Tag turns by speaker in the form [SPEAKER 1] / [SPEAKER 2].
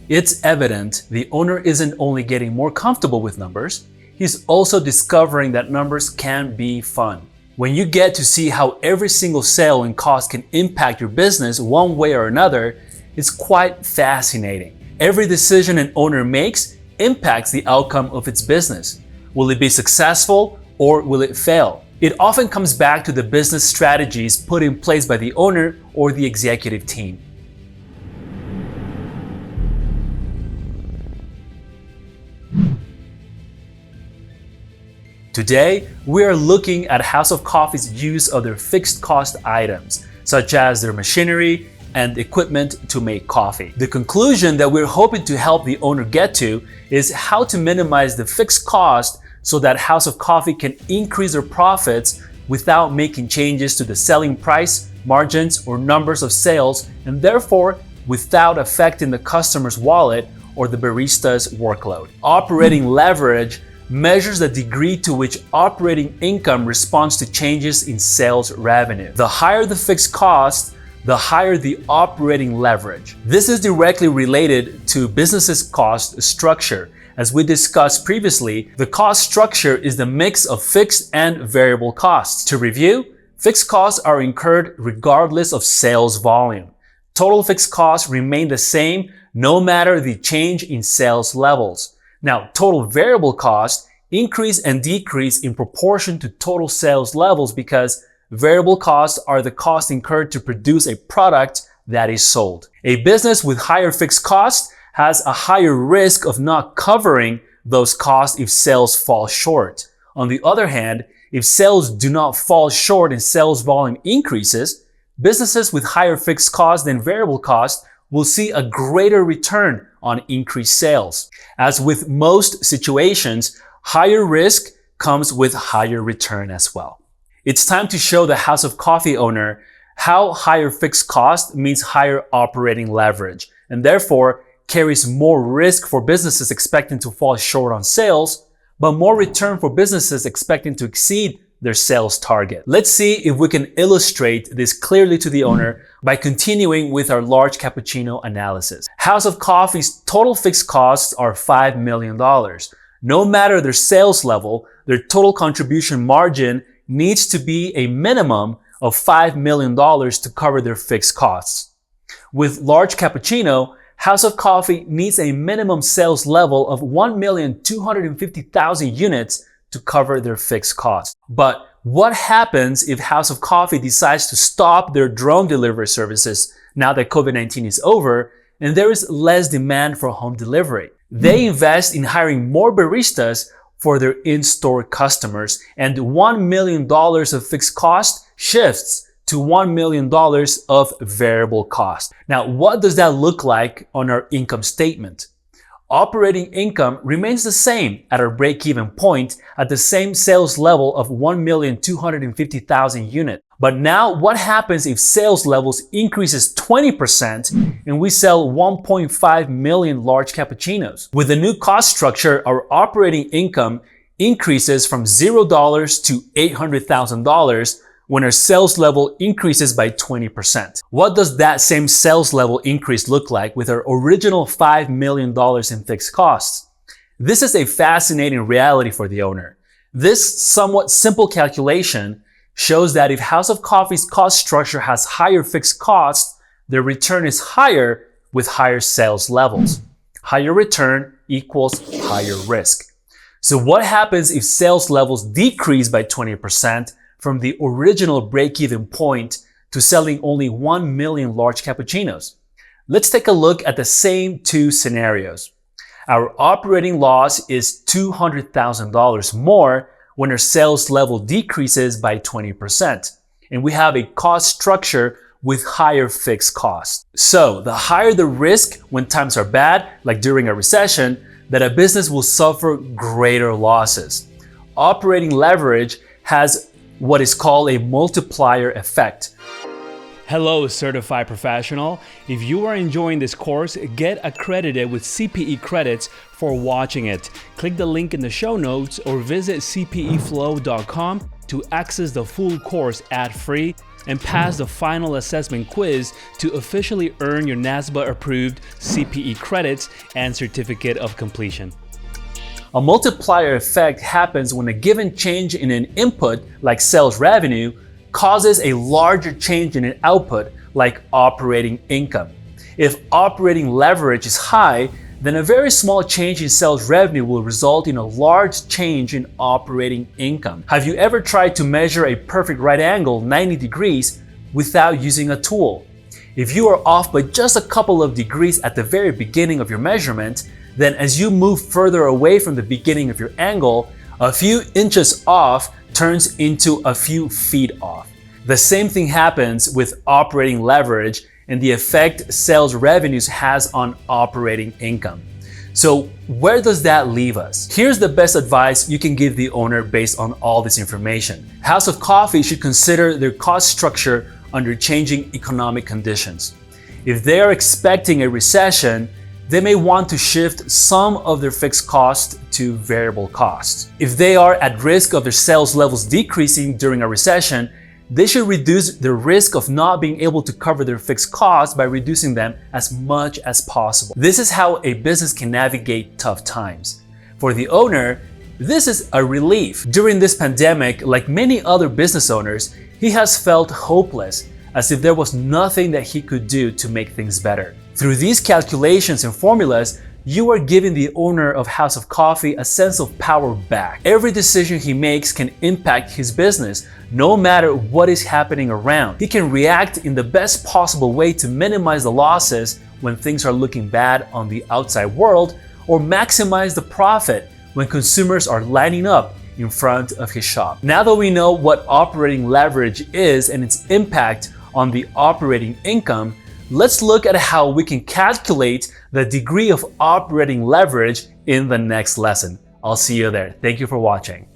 [SPEAKER 1] It's evident the owner isn't only getting more comfortable with numbers, he's also discovering that numbers can be fun. When you get to see how every single sale and cost can impact your business one way or another, it's quite fascinating. Every decision an owner makes impacts the outcome of its business. Will it be successful or will it fail? It often comes back to the business strategies put in place by the owner or the executive team. Today, we are looking at House of Coffee's use of their fixed cost items, such as their machinery and equipment to make coffee. The conclusion that we're hoping to help the owner get to is how to minimize the fixed cost so that House of Coffee can increase their profits without making changes to the selling price, margins, or numbers of sales, and therefore without affecting the customer's wallet or the barista's workload. Operating leverage measures the degree to which operating income responds to changes in sales revenue. The higher the fixed cost, the higher the operating leverage. This is directly related to business's cost structure. As we discussed previously, the cost structure is the mix of fixed and variable costs. To review, fixed costs are incurred regardless of sales volume. Total fixed costs remain the same no matter the change in sales levels. Now, total variable costs increase and decrease in proportion to total sales levels because variable costs are the costs incurred to produce a product that is sold. A business with higher fixed costs has a higher risk of not covering those costs if sales fall short. On the other hand, if sales do not fall short and sales volume increases, businesses with higher fixed costs than variable costs will see a greater return on increased sales. As with most situations, higher risk comes with higher return as well. It's time to show the House of Coffee owner how higher fixed cost means higher operating leverage, and therefore carries more risk for businesses expecting to fall short on sales, but more return for businesses expecting to exceed their sales target. Let's see if we can illustrate this clearly to the owner by continuing with our large cappuccino analysis. House of Coffee's total fixed costs are $5 million. No matter their sales level, their total contribution margin needs to be a minimum of $5 million to cover their fixed costs. With large cappuccino, House of Coffee needs a minimum sales level of 1,250,000 units to cover their fixed costs. But what happens if House of Coffee decides to stop their drone delivery services now that COVID-19 is over and there is less demand for home delivery? They invest in hiring more baristas for their in-store customers, and $1 million of fixed cost shifts to $1 million of variable cost. Now, what does that look like on our income statement? Operating income remains the same at our break-even point at the same sales level of 1,250,000 units. But now what happens if sales levels increases 20% and we sell 1.5 million large cappuccinos? With the new cost structure, our operating income increases from $0 to $800,000 when our sales level increases by 20%. What does that same sales level increase look like with our original $5 million in fixed costs? This is a fascinating reality for the owner. This somewhat simple calculation shows that if House of Coffee's cost structure has higher fixed costs, their return is higher with higher sales levels. Higher return equals higher risk. So what happens if sales levels decrease by 20% from the original break-even point to selling only 1 million large cappuccinos? Let's take a look at the same two scenarios. Our operating loss is $200,000 more when our sales level decreases by 20, and we have a cost structure with higher fixed costs. So the higher the risk when times are bad, like during a recession, that a business will suffer greater losses. Operating leverage has what is called a multiplier effect. Hello, certified professional. If you are enjoying this course, get accredited with CPE credits for watching it. Click the link in the show notes or visit cpeflow.com to access the full course ad-free and pass the final assessment quiz to officially earn your NASBA-approved CPE credits and certificate of completion. A multiplier effect happens when a given change in an input, like sales revenue, causes a larger change in an output, like operating income. If operating leverage is high, then a very small change in sales revenue will result in a large change in operating income. Have you ever tried to measure a perfect right angle 90 degrees without using a tool? If you are off by just a couple of degrees at the very beginning of your measurement, then as you move further away from the beginning of your angle, a few inches off turns into a few feet off. The same thing happens with operating leverage and the effect sales revenues has on operating income. So where does that leave us? Here's the best advice you can give the owner based on all this information. House of Coffee should consider their cost structure under changing economic conditions. If they are expecting a recession, they may want to shift some of their fixed costs to variable costs. If they are at risk of their sales levels decreasing during a recession, they should reduce the risk of not being able to cover their fixed costs by reducing them as much as possible. This is how a business can navigate tough times. For the owner, this is a relief. During this pandemic, like many other business owners, he has felt hopeless, as if there was nothing that he could do to make things better. Through these calculations and formulas, you are giving the owner of House of Coffee a sense of power back. Every decision he makes can impact his business, no matter what is happening around. He can react in the best possible way to minimize the losses when things are looking bad on the outside world, or maximize the profit when consumers are lining up in front of his shop. Now that we know what operating leverage is and its impact on the operating income, let's look at how we can calculate the degree of operating leverage in the next lesson. I'll see you there. Thank you for watching.